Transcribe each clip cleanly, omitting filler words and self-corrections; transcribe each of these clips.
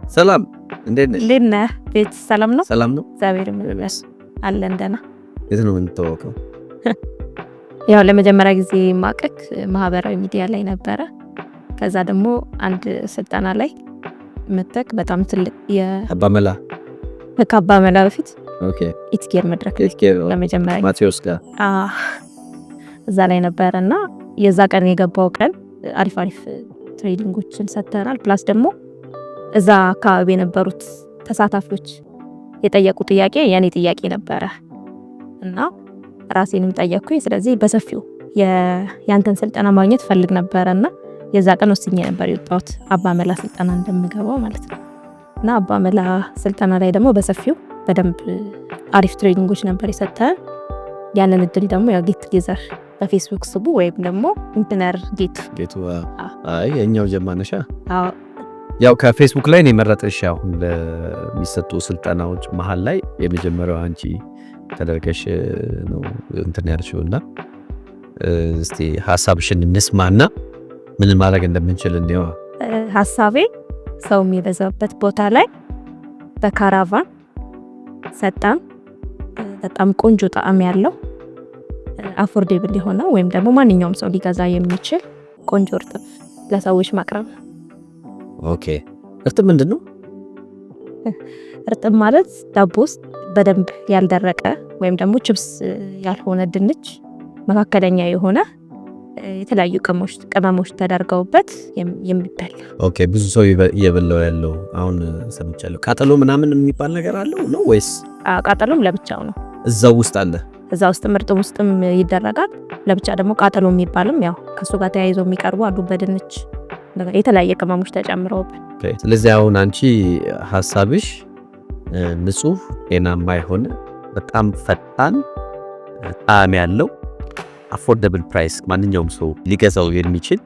ሰላም እንዴት ነሽ? እንዴት ነህ? ቤት ሰላም ነው? ሰላም ነው። እግዚአብሔር ይመስገን አለን ደህና። የት ነው የምንተዋወቀው? ያው ለመጀመሪያ ጊዜ ማቀክ ማህበራዊ ሚዲያ ላይ ነበረ። ከዛ ደግሞ አንድ ስልጠና ላይ መተክ በጣም ትልቅ አባመላ ከአባመላ በፊት ኦኬ ኢትኬር መድረክ ለመጀመሪያ ማቴዎስ ጋር እዛ ላይ ነበረና የዛ ቀን የገባው ቀን አሪፍ ትሬኒንጎችን ሰጥተናል። ፕላስ ደግሞ እዛ አካባቢ የነበሩት ተሳታፊዎች የጠየቁ ጥያቄ የኔ ጥያቄ ነበረ እና ራሴንም ጠየቅኩኝ። ስለዚህ በሰፊው ያንተን ስልጠና ማግኘት ፈልግ ነበረና የዛ ቀን ወስኜ ነበር የወጣሁት አባመላ ስልጠና እንደምገባው ማለት ነው። እና አባመላ ስልጠና ላይ ደግሞ በሰፊው በደንብ አሪፍ ትሬኒንጎች ነበር የሰጠን። ያንን እድል ደግሞ ያው ጌት ቱጌዘር በፌስቡክ ስቡ ወይም ደግሞ ኢንጂነር ጌቱ አይ የኛው ጀማነሻ ያው ከፌስቡክ ላይ ነው የመረጠሽ። አሁን ለሚሰጡ ስልጠናዎች መሃል ላይ የመጀመሪያው አንቺ ተደርገሽ ነው እንትን ያልሽውና እስቲ ሐሳብሽን እንስማና ምን ማድረግ እንደምንችል እንዴው። ሐሳቤ ሰው የሚበዛበት ቦታ ላይ በካራቫን ሰጣን በጣም ቆንጆ ጣዕም ያለው አፎርዴብል የሆነ ወይም ደግሞ ማንኛውም ሰው ሊገዛ የሚችል ቆንጆ እርጥብ ለሰዎች ማቅረብ። ኦኬ እርጥብ ምንድነው? እርጥብ ማለት ዳቦ ውስጥ በደንብ ያልደረቀ ወይም ደግሞ ቺፕስ ያልሆነ ድንች መካከለኛ የሆነ የተለያዩ ቅመሞች ተደርገውበት የሚበላ። ኦኬ ብዙ ሰው እየበላው ያለው አሁን ሰምቻለሁ። ቃጠሎ ምናምን የሚባል ነገር አለው ነው ወይስ? ቃጠሎም ለብቻው ነው እዛው ውስጥ አለ። እዛ ውስጥ እርጥብ ውስጥም ይደረጋል። ለብቻ ደግሞ ቃጠሎ የሚባልም ያው ከሱ ጋር ተያይዞ የሚቀርቡ አሉ በድንች የተለያየ ቅመሞች ተጨምረውበት። ስለዚህ አሁን አንቺ ሐሳብሽ ንጹህ ጤናማ የሆነ በጣም ፈጣን ጣዕም ያለው አፎርደብል ፕራይስ ማንኛውም ሰው ሊገዛው የሚችል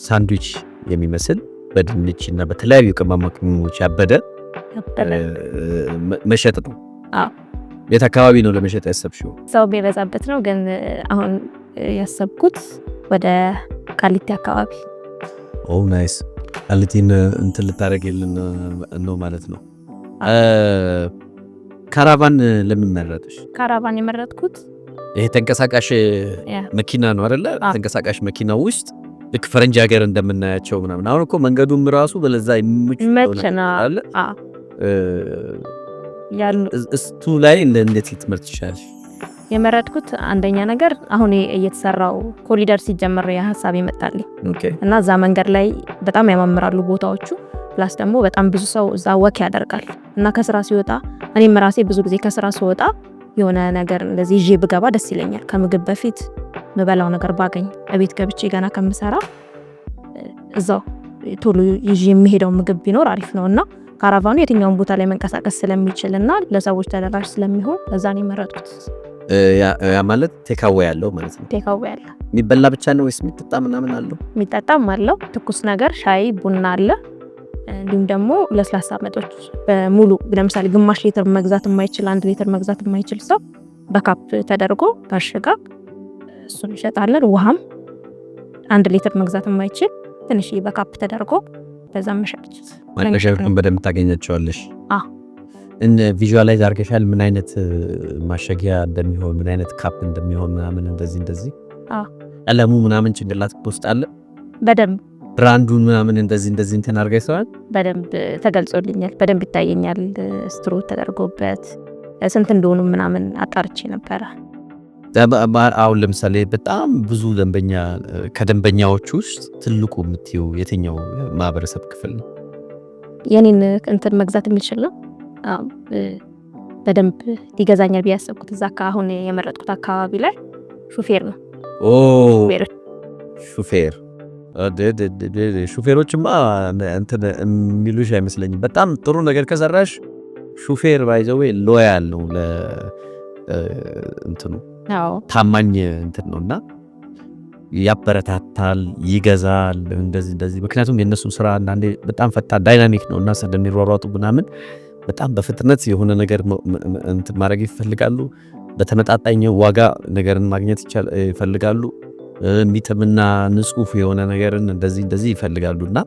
ሳንድዊች የሚመስል በድንች እና በተለያዩ ቅመሞች ያበደ መሸጥ ነው። የት አካባቢ ነው ለመሸጥ ያሰብሽው? ሰው የሚበዛበት ነው፣ ግን አሁን ያሰብኩት ወደ ቃሊቲ አካባቢ። ኦ ናይስ። ቃሊቲን እንትን ልታደርግልን ነው ማለት ነው። ካራቫን ለምን መረጥሽ? ካራቫን የመረጥኩት ይሄ ተንቀሳቃሽ መኪና ነው አይደለ? ተንቀሳቃሽ መኪና ውስጥ ልክ ፈረንጅ ሀገር እንደምናያቸው ምናምን። አሁን እኮ መንገዱም ራሱ በለዛ ይመችና እስቱ ላይ እንዴት ትምህርት ይችላል የመረጥኩት? አንደኛ ነገር አሁን እየተሰራው ኮሪደር ሲጀመር የሐሳብ ይመጣልኝ እና እዛ መንገድ ላይ በጣም ያማምራሉ ቦታዎቹ። ፕላስ ደግሞ በጣም ብዙ ሰው እዛ ወክ ያደርጋል እና ከስራ ሲወጣ እኔም ራሴ ብዙ ጊዜ ከስራ ሲወጣ የሆነ ነገር እንደዚህ ይዤ ብገባ ደስ ይለኛል። ከምግብ በፊት ምበላው ነገር ባገኝ እቤት ገብቼ ገና ከምሰራ እዛው ቶሎ ይዤ የሚሄደው ምግብ ቢኖር አሪፍ ነው እና ካራቫኑ የትኛውን ቦታ ላይ መንቀሳቀስ ስለሚችል እና ለሰዎች ተደራሽ ስለሚሆን እዛ ነው የመረጥኩት። ያ ማለት ቴካዌ ያለው ማለት ነው። ቴካዌ ያለ የሚበላ ብቻ ነው ወይስ የሚጠጣ ምናምን አለው? የሚጠጣም አለው። ትኩስ ነገር ሻይ፣ ቡና አለ። እንዲሁም ደግሞ ለስላሳ መጠጦች በሙሉ ለምሳሌ ግማሽ ሊትር መግዛት የማይችል 1 ሊትር መግዛት የማይችል ሰው በካፕ ተደርጎ ታሽጋ እሱን ይሸጣለን። ውሃም 1 ሊትር መግዛት የማይችል ትንሽ በካፕ ተደርጎ በዛ መሸጥ ማሸጊያውን በደንብ ታገኛቸዋለሽ። እን ቪዥዋላይዝ አድርገሻል ምን አይነት ማሸጊያ እንደሚሆን ምን አይነት ካፕ እንደሚሆን ምናምን እንደዚህ ቀለሙ ምናምን ጭንቅላት ውስጥ አለ በደንብ ብራንዱን ምናምን እንደዚህ እንትን አድርገሻል። በደንብ ተገልጾልኛል። በደንብ ይታየኛል። ስትሮ ተደርጎበት ስንት እንደሆኑ ምናምን አጣርቼ ነበረ። አሁን ለምሳሌ በጣም ብዙ ከደንበኛዎች ውስጥ ትልቁ የምትይው የትኛው ማህበረሰብ ክፍል ነው? የኔን እንትን መግዛት የሚችል ነው። በደንብ ሊገዛኛል ብዬ ያሰብኩት እዛ አሁን የመረጥኩት አካባቢ ላይ ሹፌር ነው። ሹፌሮችማ እንትን የሚሉሽ አይመስለኝም። በጣም ጥሩ ነገር ከሰራሽ ሹፌር ባይዘው ሎያል ነው እንትኑ ታማኝ እንትን ነውና ያበረታታል፣ ይገዛል እንደዚህ። ምክንያቱም የነሱ ስራ አንዳንዴ በጣም ፈጣን ዳይናሚክ ነውና ስለሚሯሯጡ ምናምን በጣም በፍጥነት የሆነ ነገር እንትን ማድረግ ይፈልጋሉ። በተመጣጣኝ ዋጋ ነገርን ማግኘት ይፈልጋሉ። ሚጥምና ንጹህ የሆነ ነገርን እንደዚህ ይፈልጋሉና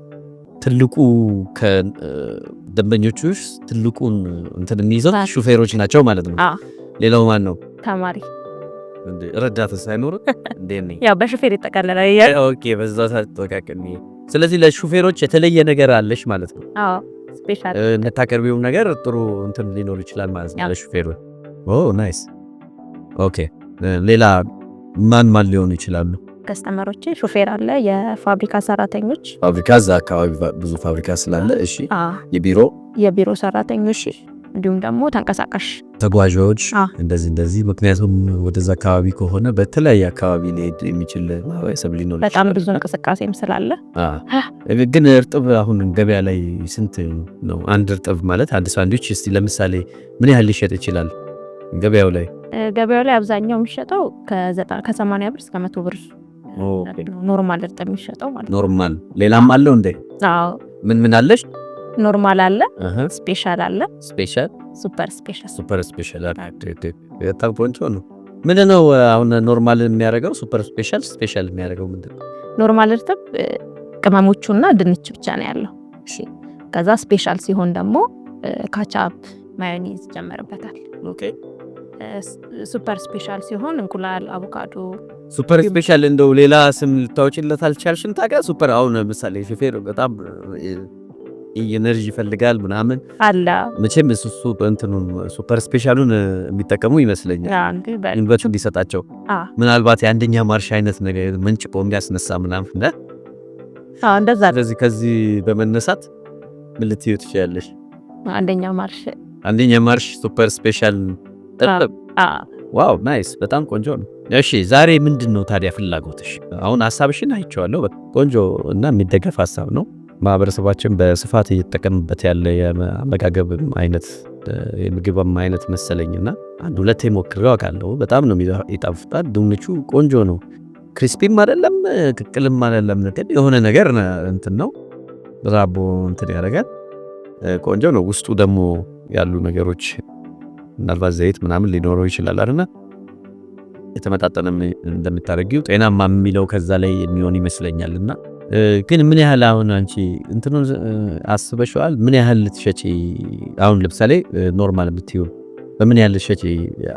ትልቁ ከደንበኞቹ ውስጥ ትልቁን እንትን የሚይዘው ሹፌሮች ናቸው ማለት ነው። ሌላው ማን ነው? ተማሪ እንዴ ረዳት ሳይኖር እንዴ ነው ያው በሹፌር ይጠቃለላል። ኦኬ በዛው ታጠቃቀኝ። ስለዚህ ለሹፌሮች የተለየ ነገር አለሽ ማለት ነው። አዎ ስፔሻል ነታከርቢው ነገር ጥሩ እንትን ሊኖር ይችላል ማለት ነው ለሹፌሩ። ኦ ናይስ ኦኬ። ሌላ ማን ሊሆኑ ይችላሉ? ከስተመሮች ሹፌር አለ፣ የፋብሪካ ሰራተኞች፣ ፋብሪካ እዛ አካባቢ ብዙ ፋብሪካ ስላለ እሺ፣ የቢሮ ሰራተኞች እንዲሁም ደግሞ ተንቀሳቃሽ ተጓዦች እንደዚህ ምክንያቱም ወደዛ አካባቢ ከሆነ በተለያየ አካባቢ ሊሄድ የሚችል ማህበረሰብ ሊኖር ይችላል። በጣም ብዙ እንቅስቃሴም ስላለ ግን እርጥብ አሁን ገበያ ላይ ስንት ነው አንድ እርጥብ ማለት አንድ ሳንድዊች? እስቲ ለምሳሌ ምን ያህል ሊሸጥ ይችላል ገበያው ላይ? ገበያው ላይ አብዛኛው የሚሸጠው ከ80 ብር እስከ 100 ብር ኖርማል እርጥብ የሚሸጠው ማለት ነው። ኖርማል ሌላም አለው እንዴ? አዎ ምን አለሽ? ኖርማል አለ፣ ስፔሻል አለ፣ ሱፐር ስፔሻል አለ። በጣም ቆንጆ ነው። ምንድነው አሁን ኖርማል የሚያደርገው? ሱፐር ስፔሻል የሚያደርገው ምንድነው? ኖርማል እርጥብ ቅመሞቹና ድንች ብቻ ነው ያለው። እሺ ከዛ ስፔሻል ሲሆን ደግሞ ካቻፕ ማዮኔዝ ይጨመርበታል። ኦኬ ሱፐር ስፔሻል ሲሆን እንቁላል፣ አቮካዶ። ሱፐር ስፔሻል እንደው ሌላ ስም ልታወጪለት አልቻልሽም? ታውቂያ ሱፐር አሁን ምሳሌ ሹፌር በጣም ኢነርጂ ይፈልጋል ምናምን አለ። መቼም እሱ እንትኑን ሱፐር ስፔሻሉን የሚጠቀሙ ይመስለኛል ኢንቨርት እንዲሰጣቸው። ምናልባት የአንደኛ ማርሽ አይነት ነገር መንጭቆ የሚያስነሳ ምናምን እንደዛ። ስለዚህ ከዚህ በመነሳት ምን ልትዩ ትችያለሽ? አንደኛ ማርሽ ሱፐር ስፔሻል። ዋው ናይስ፣ በጣም ቆንጆ ነው። እሺ ዛሬ ምንድነው ታዲያ ፍላጎትሽ? አሁን ሀሳብሽን አይቼዋለሁ። ቆንጆ እና የሚደገፍ ሀሳብ ነው። ማህበረሰባችን በስፋት እየተጠቀምበት ያለ የአመጋገብ አይነት የምግብም አይነት መሰለኝና አንድ ሁለቴ ሞክሬው አውቃለሁ። በጣም ነው ይጣፍጣል። ድንቹ ቆንጆ ነው። ክሪስፒም አይደለም ቅቅልም አይደለም፣ ግን የሆነ ነገር እንትን ነው ራቦ እንትን ያደርጋል። ቆንጆ ነው። ውስጡ ደግሞ ያሉ ነገሮች ምናልባት ዘይት ምናምን ሊኖረው ይችላል አይደል? የተመጣጠነም እንደምታደርጊው ጤናማ የሚለው ከዛ ላይ የሚሆን ይመስለኛልና ግን ምን ያህል አሁን አንቺ እንትኑን አስበሽዋል? ምን ያህል ልትሸጪ አሁን ለምሳሌ ኖርማል ብትይው በምን ያህል ልትሸጪ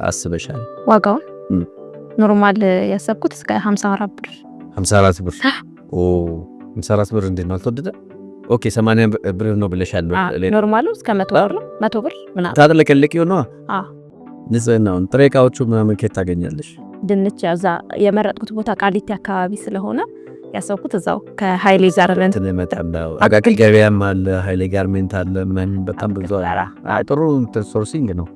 አስበሻል? ዋጋውን ኖርማል ያሰብኩት እስከ 54 ብር 54 ብር። ኦ 54 ብር እንዴት ነው አልተወደደ? ኦኬ 80 ብር ነው ብለሻል። ኖርማሉ እስከ 100 ብር ምናምን ታጥለቀልቂው ነው። ንጽህናውን ጥሬ እቃዎቹ ምናምን ከየት ታገኛለሽ? ድንች ያዛ የመረጥኩት ቦታ ቃሊቲ አካባቢ ስለሆነ ያሰብኩት እዛው ከሃይሌ ጋርመንት ነው። አቃቂ ገበያም አለ፣ ሃይሌ ጋርመንት አለ። ምን በጣም ብዙ ጥሩ ሶርሲንግ ነው።